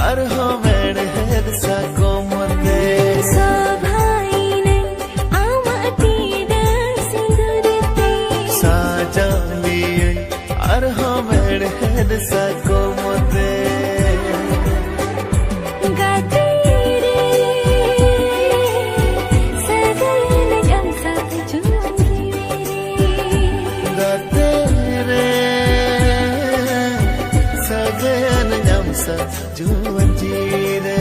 arho men her sa komote sabhaine amati dasindurte sajaliye arho men her sa komote juan jire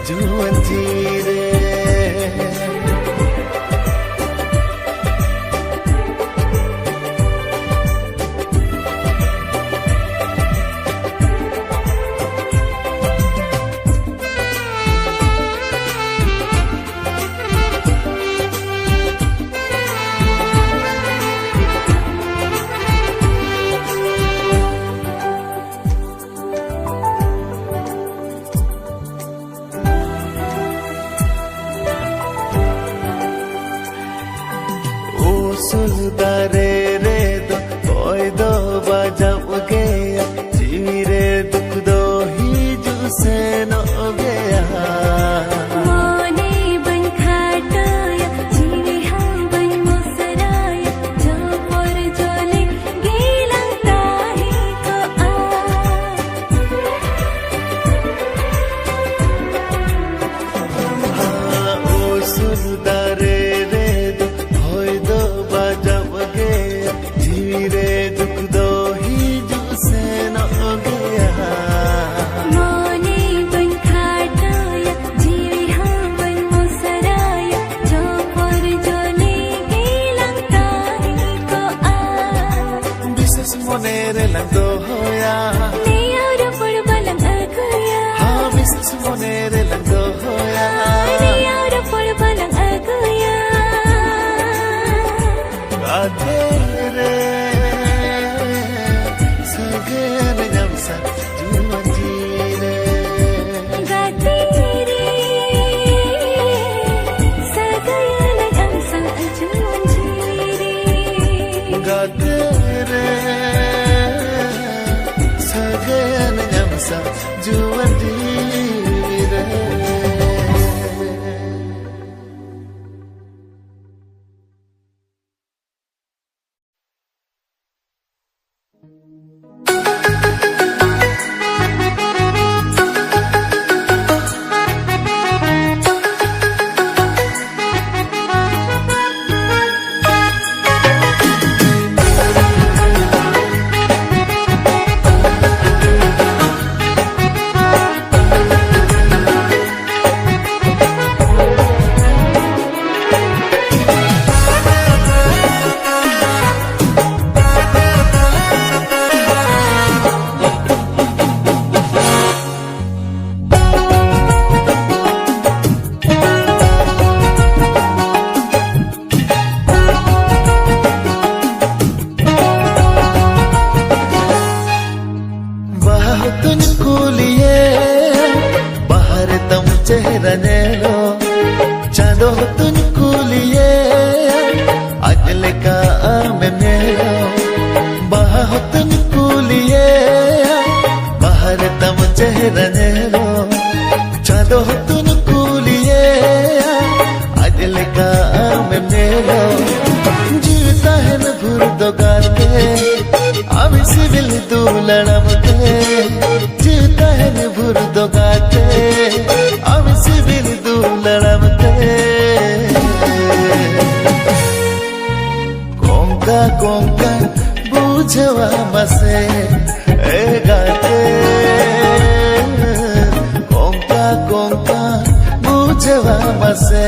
juan jire सुलदारे रे दो कोई दो बजब गया जीरे दुख दो ही जुसे नो गया मोने बन खाटाया जीवे हम बन मुसराया जो पर जोले गिलता ही को ओ सुलदारे monere lando hoya ne aura por balang aguya ha bisnis monere lando hoya ne aura por balang aguya gadere sagana jamsa juan jire gadere sagana jamsa juan jire gadere sagana jamsa juan jire bahutun kuliye bahar tam chehra nelo chado tun kuliye ajle ka amnelo bahutun kuliye bahar tam chehra nelo chado tun kuliye ajle ka amnelo जीवता है न भूर दो गाते আমি civil দুলড়ামতে जीवता है न भूर दो गाते আমি সিভিল দুলড়ামতে कोंका कोंका बुझवा मसे ए गाते कोंका कोंका बुझवा मसे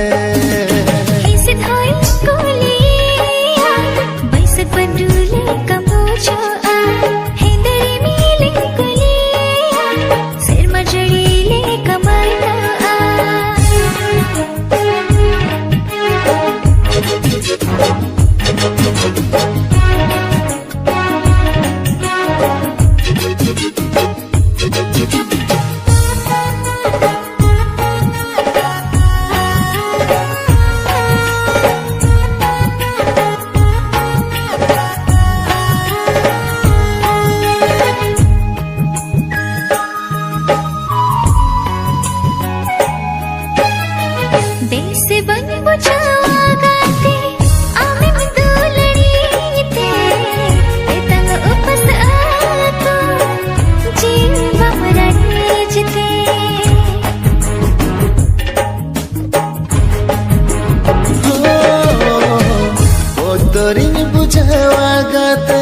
तोरिन बुझवा गाते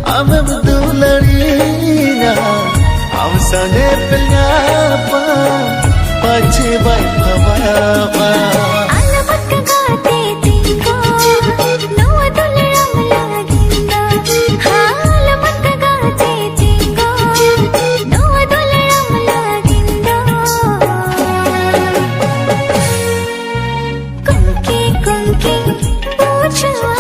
हम दुलड़िया हम सने पियापा पछे बाई भवापा अलबत गाते तिंको नवा दुलड़म लागिंदा अलबत गाते तिंको नवा दुलड़म लागिंदा कुंकी कुंकी पूछवा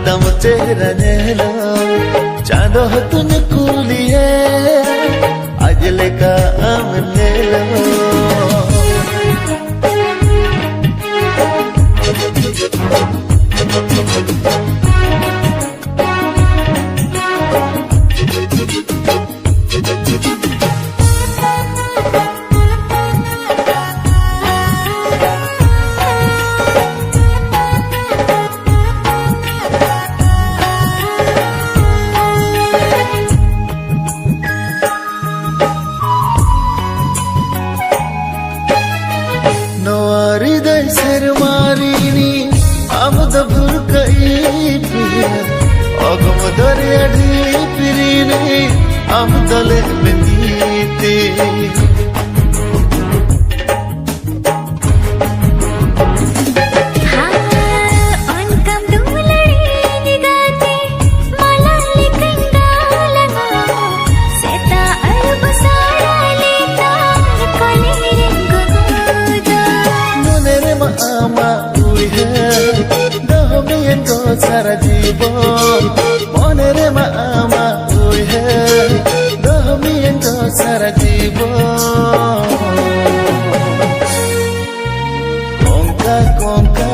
तम चेहरा नेलो चांदो तुन कुलिए अजले का अमनेलो सरमारीनी आमद भुरकई पिया अगम दरिया ढी पिरीनी आमदले बंदीते सारा जीवन मन रे मामा हुई है दहमियन तो सारा जीवन कोंका कोंका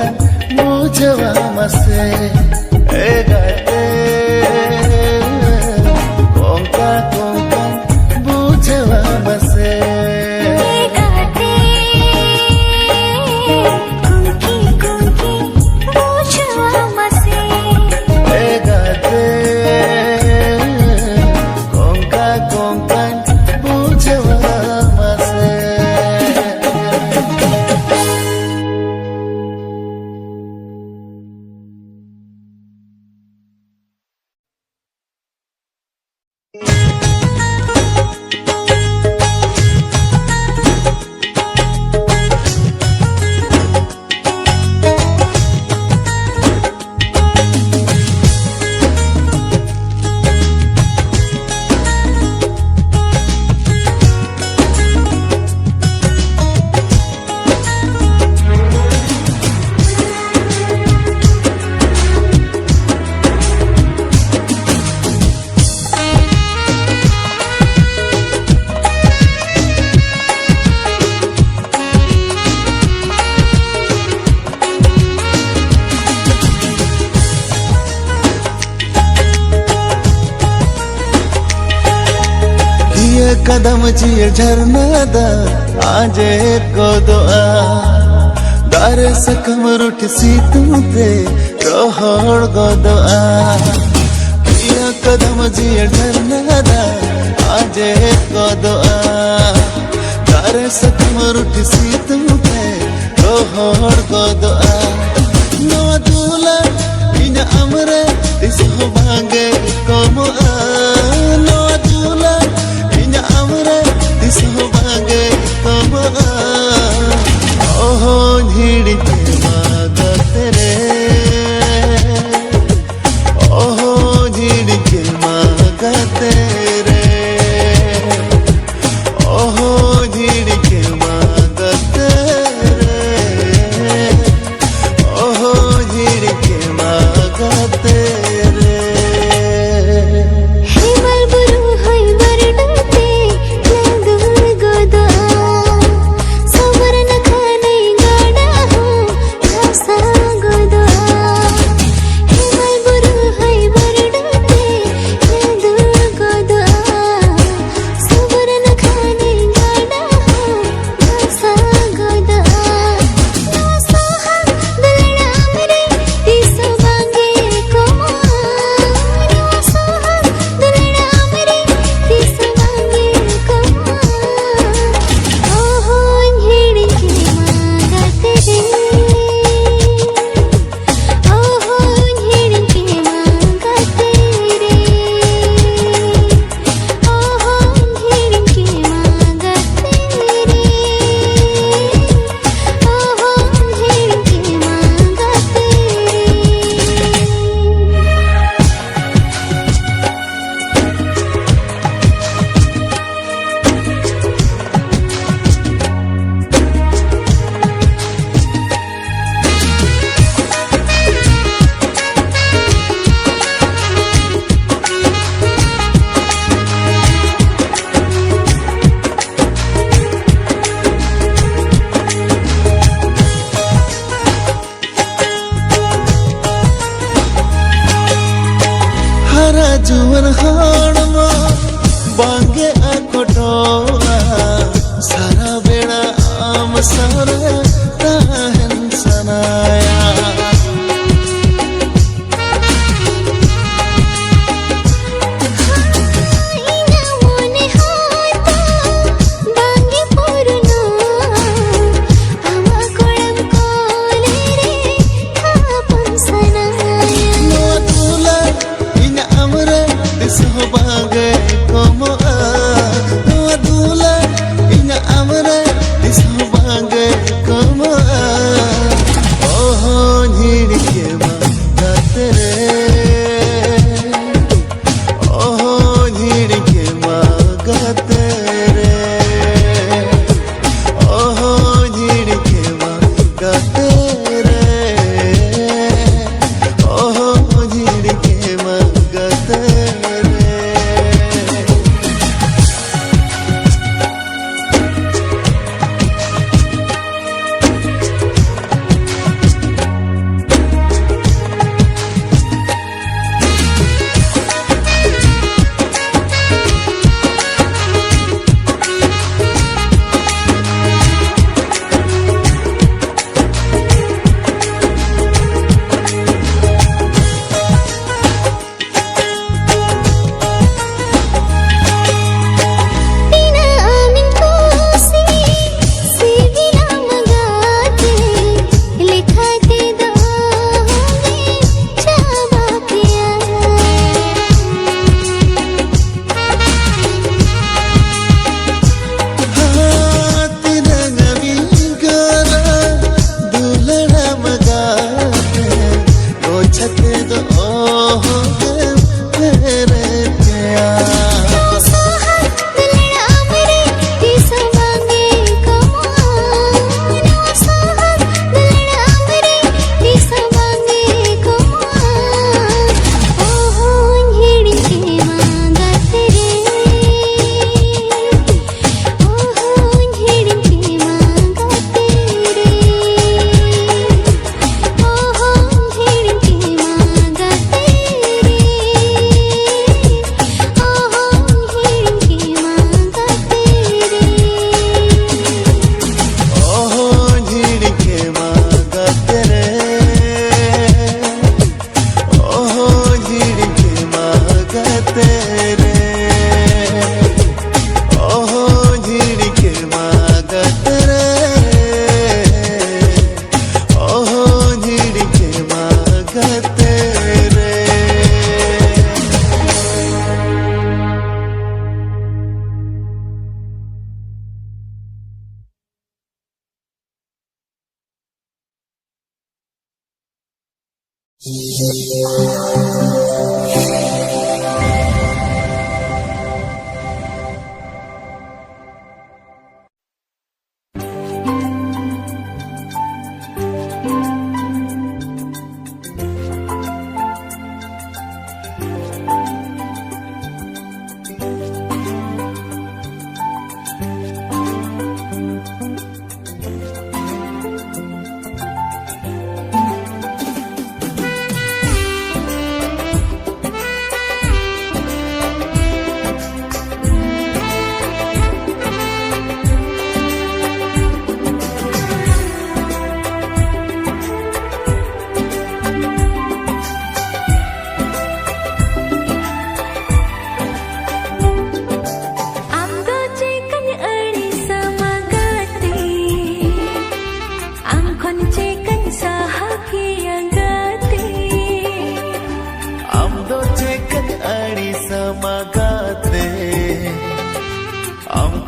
मुझवा मसे ए गाते कोंका कोंका मुझवा मसे got कदम जिए झरना दा आजे गोदोआ दारे सकम रुठ सीतू ते रोहड़ गोदोआ पिया कदम जिए झरना दा आजे गोदोआ दारे सकम रुठ सीतू ते रोहड़ गोदोआ नो दूला इन अमरे तिस हो भांगे कोमोआ नो दूला इन अमरे तिस हो भांगे कोमोआ ओहो झिड़ी के मागा तेरे ओहो झिड़ी के मागा तेरे ओहो झिड़ी के मागा तेरे ओहो झिड़ी के मागा तेरे जुवन हाणमा बांगे आकोटोआ सारा बेड़ा आम सारा ताहन Sanaya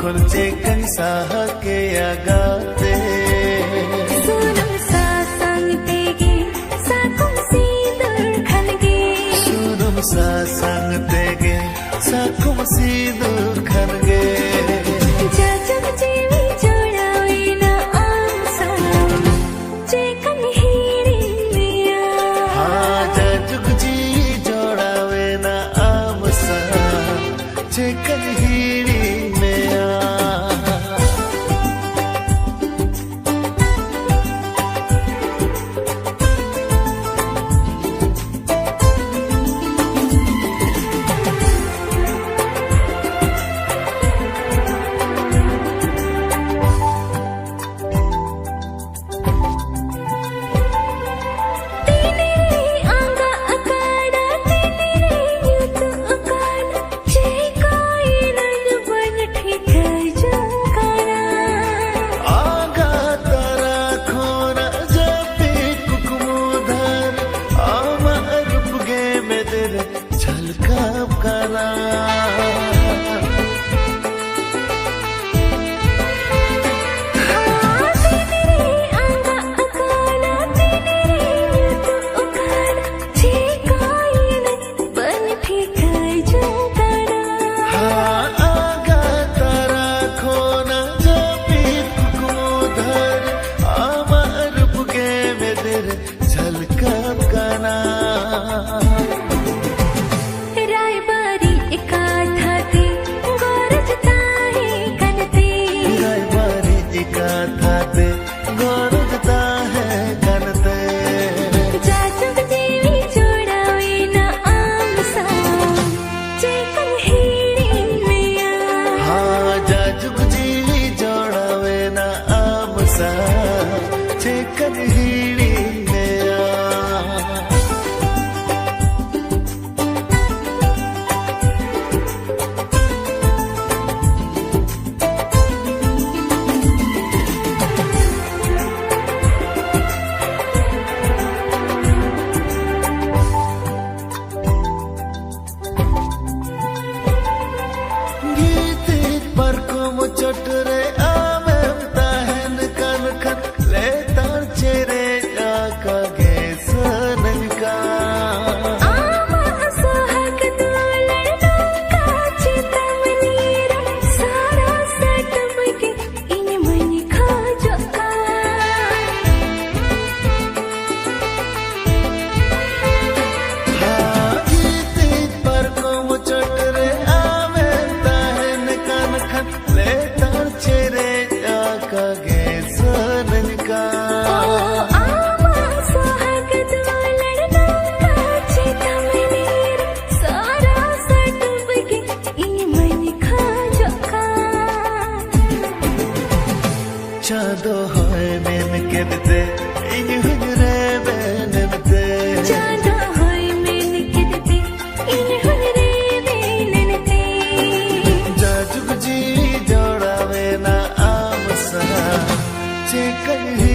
Kuncekan sahake agate sunam sasang tege sakum sidur khange sunam sasang tege sakum sidur khange jajak jeevi jodawe na amsa jekan hiri miya ha jajak jeevi jodawe na amsa jekan hiri Chado hoy men kedte in hunre benete chado hoy men kedte in hunre benete jajug ji jodawe na amsa chekal